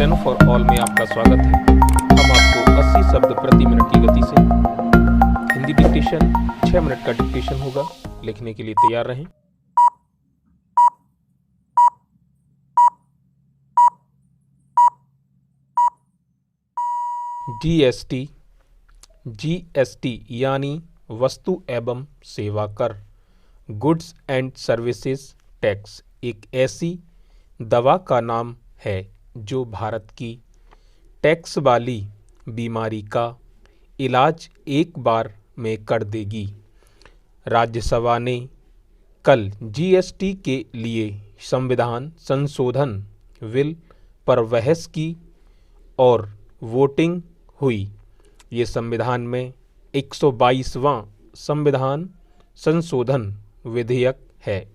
10 for all में आपका स्वागत है। हम आपको 80 शब्द प्रति मिनट की गति से हिंदी डिक्टेशन 6 मिनट का डिक्टेशन होगा। लिखने के लिए तैयार रहें। जीएसटी। जीएसटी यानी वस्तु एवं सेवा कर, गुड्स एंड सर्विसेज टैक्स, एक ऐसी दवा का नाम है जो भारत की टैक्स वाली बीमारी का इलाज एक बार में कर देगी। राज्यसभा ने कल जीएसटी के लिए संविधान संशोधन बिल पर बहस की और वोटिंग हुई। ये संविधान में 122वां संविधान संशोधन विधेयक है।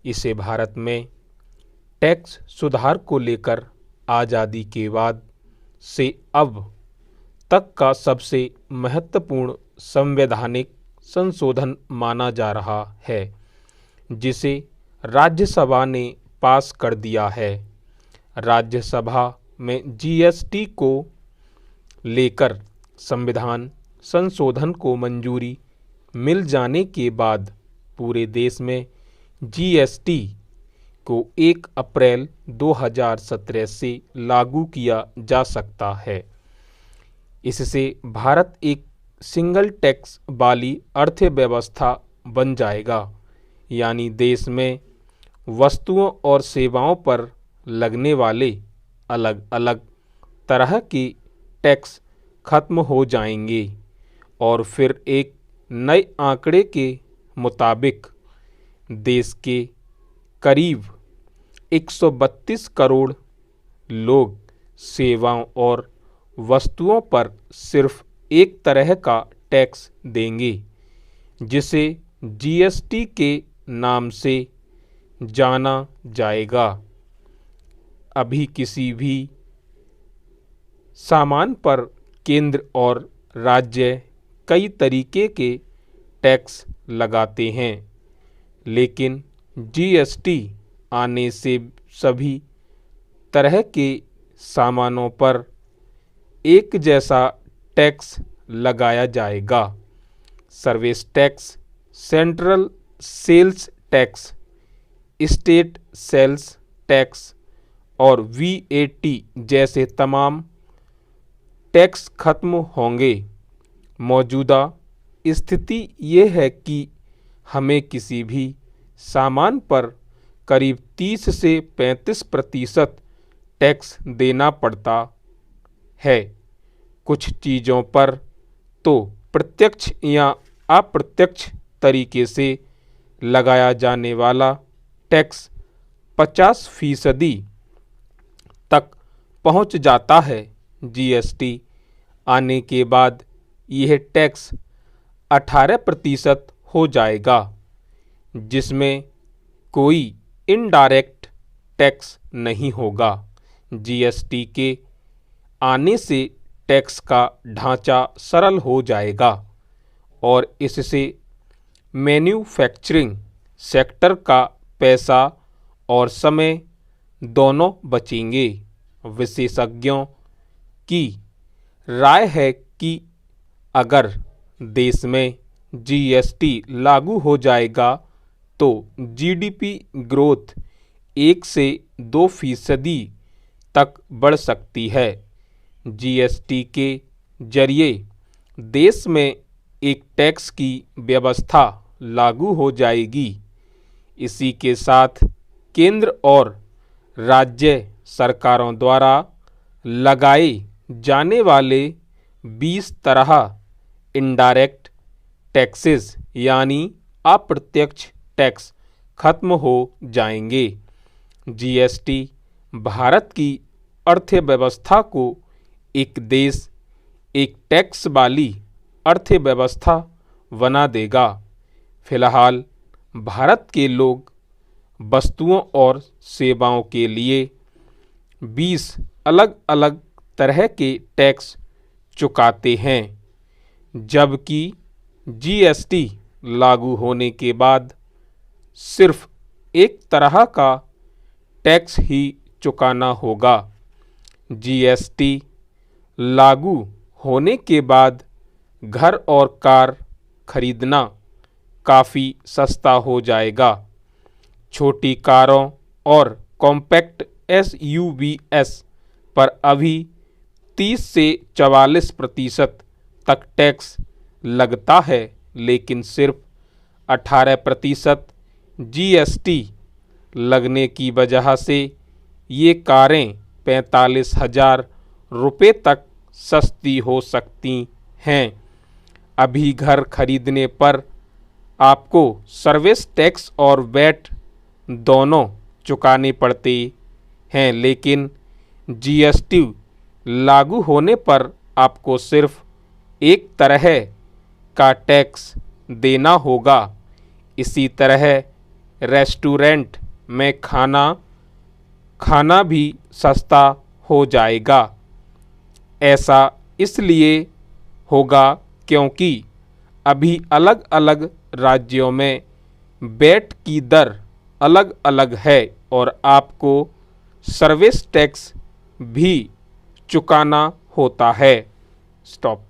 इसे भारत में टैक्स सुधार को लेकर आज़ादी के बाद से अब तक का सबसे महत्वपूर्ण संवैधानिक संशोधन माना जा रहा है, जिसे राज्यसभा ने पास कर दिया है। राज्यसभा में जीएसटी को लेकर संविधान संशोधन को मंजूरी मिल जाने के बाद पूरे देश में जीएसटी को 1 अप्रैल 2017 से लागू किया जा सकता है। इससे भारत एक सिंगल टैक्स वाली अर्थव्यवस्था बन जाएगा, यानी देश में वस्तुओं और सेवाओं पर लगने वाले अलग अलग तरह के टैक्स खत्म हो जाएंगे और फिर एक नए आंकड़े के मुताबिक देश के करीब 132 करोड़ लोग सेवाओं और वस्तुओं पर सिर्फ एक तरह का टैक्स देंगे, जिसे जीएसटी के नाम से जाना जाएगा। अभी किसी भी सामान पर केंद्र और राज्य कई तरीके के टैक्स लगाते हैं, लेकिन जीएसटी आने से सभी तरह के सामानों पर एक जैसा टैक्स लगाया जाएगा। Service tax, central sales tax, state sales tax और वीएटी जैसे तमाम टैक्स खत्म होंगे। मौजूदा स्थिति ये है कि हमें किसी भी सामान पर करीब 30 से 35% टैक्स देना पड़ता है। कुछ चीज़ों पर तो प्रत्यक्ष या अप्रत्यक्ष तरीके से लगाया जाने वाला टैक्स 50% तक पहुंच जाता है। जीएसटी आने के बाद यह टैक्स 18% हो जाएगा, जिसमें कोई इनडायरेक्ट टैक्स नहीं होगा। जीएसटी के आने से टैक्स का ढांचा सरल हो जाएगा और इससे मैन्युफैक्चरिंग सेक्टर का पैसा और समय दोनों बचेंगे। विशेषज्ञों की राय है कि अगर देश में जीएसटी लागू हो जाएगा तो जीडीपी ग्रोथ 1 से 2% तक बढ़ सकती है। जीएसटी के जरिए देश में एक टैक्स की व्यवस्था लागू हो जाएगी। इसी के साथ केंद्र और राज्य सरकारों द्वारा लगाए जाने वाले 20 तरह इनडायरेक्ट टैक्सेस यानी अप्रत्यक्ष टैक्स खत्म हो जाएंगे। जीएसटी भारत की अर्थव्यवस्था को एक देश एक टैक्स वाली अर्थव्यवस्था बना देगा। फिलहाल भारत के लोग वस्तुओं और सेवाओं के लिए 20 अलग अलग तरह के टैक्स चुकाते हैं, जबकि जीएसटी लागू होने के बाद सिर्फ एक तरह का टैक्स ही चुकाना होगा। जीएसटी लागू होने के बाद घर और कार खरीदना काफ़ी सस्ता हो जाएगा। छोटी कारों और कॉम्पैक्ट एसयूवीएस पर अभी 30 से 44% तक टैक्स लगता है, लेकिन सिर्फ 18% जीएसटी लगने की वजह से ये कारें 45,000 रुपये तक सस्ती हो सकती हैं। अभी घर खरीदने पर आपको सर्विस टैक्स और वैट दोनों चुकाने पड़ते हैं, लेकिन जीएसटी लागू होने पर आपको सिर्फ एक तरह का टैक्स देना होगा। इसी तरह रेस्टोरेंट में खाना भी सस्ता हो जाएगा। ऐसा इसलिए होगा क्योंकि अभी अलग अलग राज्यों में वैट की दर अलग अलग है और आपको सर्विस टैक्स भी चुकाना होता है। स्टॉप।